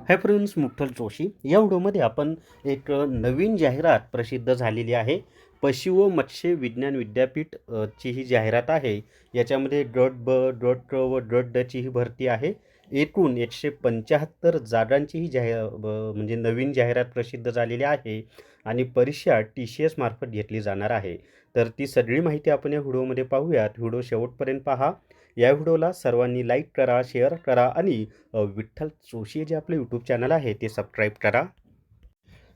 Hi friends, मुठ्ठल Joshi या व्हिडिओमध्ये आपण एक नवीन जाहिरात प्रसिद्ध झालेली आहे. पशु व मत्स्य विज्ञान विद्यापीठ ची ही जाहिरात आहे. याच्यामध्ये .ब, .क व .ड ची ही भरती आहे. एकूण 175 जागांची ही म्हणजे नवीन जाहिरात प्रसिद्ध झालेली आहे आणि परीक्षा TCS मार्फत घेतली जाणार आहे. तर ती सगळी माहिती आपण या व्हिडिओमध्ये पाहूयात. व्हिडिओ शेवटपर्यंत पहा. या व्हिडिओला सर्वांनी लाईक करा, शेअर करा आणि विठ्ठल जोशी जे आपले यूट्यूब चॅनल आहे ते सबस्क्राईब करा.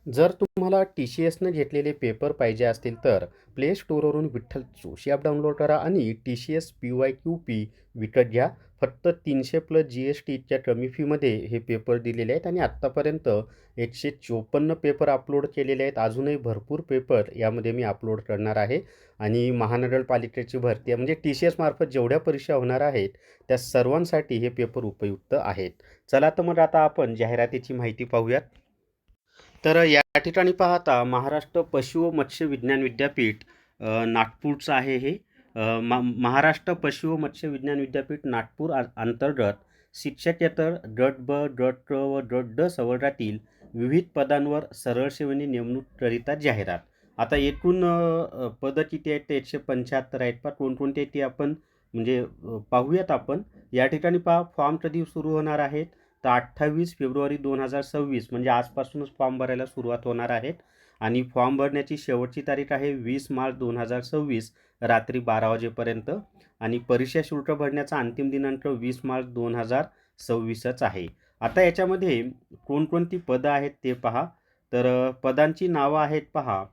जर तुम्हाला TCSनं घेतलेले पेपर पाहिजे असतील तर प्ले स्टोअरवरून विठ्ठल जोशी ॲप डाउनलोड करा आणि TCS PYQP विकत घ्या. फक्त 300+ GST इतक्या कमी फीमध्ये हे पेपर दिलेले आहेत आणि आत्तापर्यंत 154 पेपर अपलोड केलेले आहेत. अजूनही भरपूर पेपर यामध्ये मी अपलोड करणार आहे आणि महानगरपालिकेची भरती आहे म्हणजे TCS मार्फत जेवढ्या परीक्षा होणार आहेत त्या सर्वांसाठी हे पेपर उपयुक्त आहेत. चला तर मग आता आपण जाहिरातीची माहिती पाहूयात. तर या ठिकाणी पाहता महाराष्ट्र पशु व मत्स्य विज्ञान विद्यापीठ नागपूरचं आहे हे. महाराष्ट्र पशु व मत्स्य विज्ञान विद्यापीठ नागपूर अंतर्गत शिक्षकेतर .ब, .क व .ड संवर्गातील विविध पदांवर सरळ सेवेने नेमणूककरिता जाहिरात. आता एकूण पदं किती आहेत ते 175 आहेत. पहा कोणकोणते ते आपण म्हणजे पाहूयात आपण. या ठिकाणी पहा फॉर्म कधी सुरू होणार आहेत तर 28 फेब्रुवारी 2026 म्हणजे आजपासूनच फॉर्म भरायला सुरुवात होणार आहेत आणि फॉर्म भरण्याची शेवटची तारीख आहे 20 मार्च 2026 रात्री 12 वाजेपर्यंत आणि परीक्षा शुल्क भरण्याचा अंतिम दिनांक 20 मार्च 2026च आहे. आता याच्यामध्ये कोणकोणती पदं आहेत ते पहा. तर पदांची नावं आहेत पहा.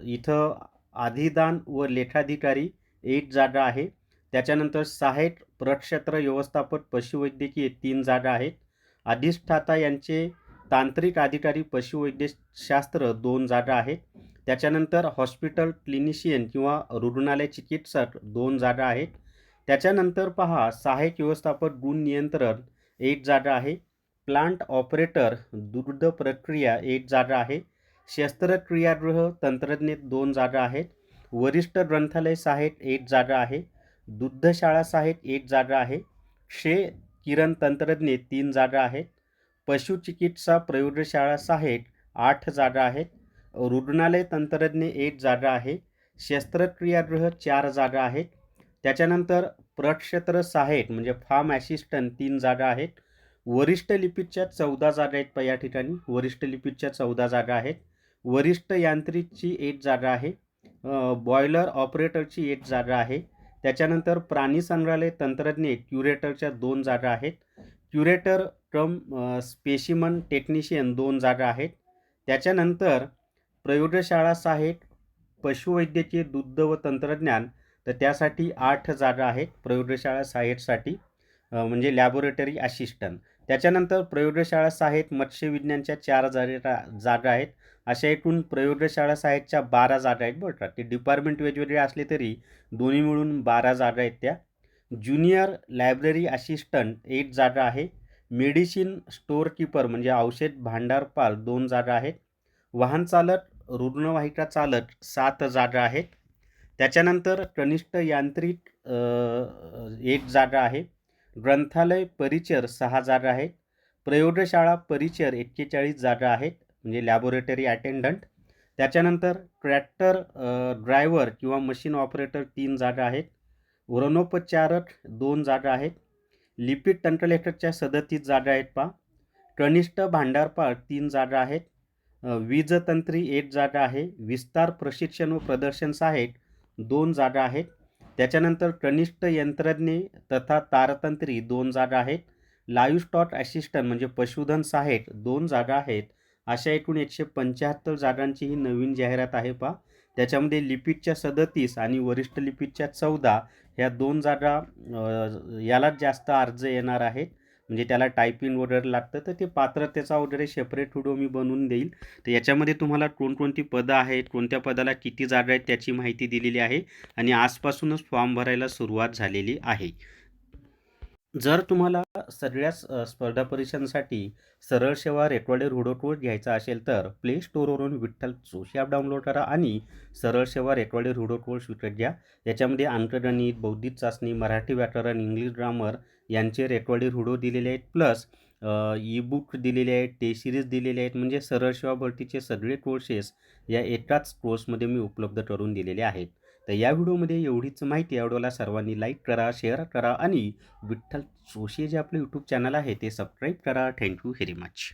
इथं अधिदान व लेखाधिकारी 1 जागा आहे. त्याच्यानंतर सहाय्यक प्रक्षेत्र व्यवस्थापक पशुवैद्यकीय 3 जागा आहेत. अधिष्ठाता यांचे तांत्रिक अधिकारी पशुवैद्यशास्त्र 2 जागा आहेत. त्याच्यानंतर हॉस्पिटल क्लिनिशियन किंवा रुग्णालय चिकित्सक 2 जागा आहेत. त्याच्यानंतर पहा सहाय्यक व्यवस्थापक गुण नियंत्रण 1 जागा आहे. प्लांट ऑपरेटर दुग्ध प्रक्रिया 1 जागा आहे. शस्त्रक्रियागृह तंत्रज्ञ 2 जागा आहेत. वरिष्ठ ग्रंथालय सहाय्यक 1 जागा आहे. दुग्धशाळा सहाय्यक 1 जागा आहे. किरण तंत्रज्ञ 3 जागा आहेत. पशुचिकित्सा प्रयोगशाळा सहाय्यक 8 जागा आहेत. रुग्णालय तंत्रज्ञ 1 जागा आहे. शस्त्रक्रियागृह 4 जागा आहेत. त्याच्यानंतर प्रक्षेत्र सहाय्यक म्हणजे फार्म असिस्टंट 3 जागा आहेत. वरिष्ठ लिपिकच्या 14 जागा आहेत. या ठिकाणी वरिष्ठ लिपिकच्या 14 जागा आहेत. वरिष्ठ यांत्रिकची 1 जागा आहे. बॉयलर ऑपरेटरची 1 जागा आहे. त्याच्यानंतर प्राणी संग्रहालय तंत्रज्ञ क्युरेटरच्या 2 जागा आहेत. क्युरेटर कम स्पेसिमन टेक्निशियन 2 जागा आहेत. त्याच्यानंतर प्रयोगशाळा सहाय्यक पशुवैद्यकीय दुग्ध व तंत्रज्ञान तर त्यासाठी 8 जागा आहेत प्रयोगशाळा सहाय्यकसाठी म्हणजे लॅबोरेटरी असिस्टंट. त्याच्यानंतर प्रयोगशाळा सहाय्यक मत्स्यविज्ञानच्या 4 जागा आहेत. अशा एकूण प्रयोगशाळा सहाय्यकच्या 12 जागा आहेत बरं का. ते डिपार्टमेंट वेगवेगळे असले तरी दोन्ही मिळून 12 जागा आहेत त्या. ज्युनियर लायब्ररी असिस्टंट 1 जागा आहे. मेडिसिन स्टोअर कीपर म्हणजे औषध भांडारपाल 2 जागा आहेत. वाहन चालक रुग्णवाहिका चालक 7 जागा आहेत. त्याच्यानंतर कनिष्ठ यांत्रिक 1 जागा आहे. ग्रंथालय परिचर 6 जागा आहेत. प्रयोगशाळा परिचर 41 जागा आहेत म्हणजे लॅबोरेटरी अटेंडंट. त्याच्यानंतर ट्रॅक्टर ड्रायव्हर किंवा मशीन ऑपरेटर 3 जागा आहेत. वरणोपचारक 2 जागा आहेत. लिपिक टंकलेखकच्या 37 जागा आहेत पहा. कनिष्ठ भांडारपाळ 3 जागा आहेत. वीजतंत्री 1 जागा आहे. विस्तार प्रशिक्षण व प्रदर्शन सहाय्यक 2 जागा आहेत. त्याच्यानंतर कनिष्ठ यंत्रज्ञ तथा तारतंत्री 2 जागा आहेत. लाईव्ह स्टॉक असिस्टंट म्हणजे पशुधन सहाय्यक 2 जागा आहेत. अशा एकूण 175 जागांची ही नवीन जाहिरात आहे पहा. त्याच्यामध्ये लिपिकच्या 37 आणि वरिष्ठ लिपिकच्या 14 ह्या 2 जागा यालाच जास्त अर्ज येणार आहेत म्हणजे त्याला टायपिंग वगैरे लागतं तर ते पात्रतेचा वगैरे सेपरेट व्हिडिओ मी बनवून देईल. तर याच्यामध्ये तुम्हाला कोणकोणती पदं आहेत कोणत्या पदाला किती जागा आहेत त्याची माहिती दिलेली आहे आणि आजपासूनच फॉर्म भरायला सुरुवात झालेली आहे. जर तुम्हाला सगळ्याच स्पर्धा परीक्षांसाठी सरळ सेवा रेकॉर्डेड व्हिडिओ कोर्स घ्यायचा असेल तर प्ले स्टोअरवरून विठ्ठल जोशी ॲप डाउनलोड करा आणि सरळ सेवा रेकॉर्डेड व्हिडिओ कोर्स विकत घ्या. याच्यामध्ये अंकगणित, बौद्धिक चाचणी, मराठी व्याकरण, इंग्लिश ग्रामर यांचे रेकॉर्डेड व्हिडिओ दिलेले आहेत. प्लस ई बुक दिलेले आहेत, टेस्ट सिरीज दिलेले आहेत. म्हणजे सरळ सेवा भरतीचे सगळे कोर्सेस या एकाच कोर्समध्ये मी उपलब्ध करून दिलेले आहेत. तर या व्हिडिओमध्ये एवढीच माहिती. या व्हिडिओला सर्वांनी लाईक करा, शेअर करा आणि विठ्ठल जोशी जे आपलं यूट्यूब चॅनल आहे ते सबस्क्राईब करा. Thank you very much.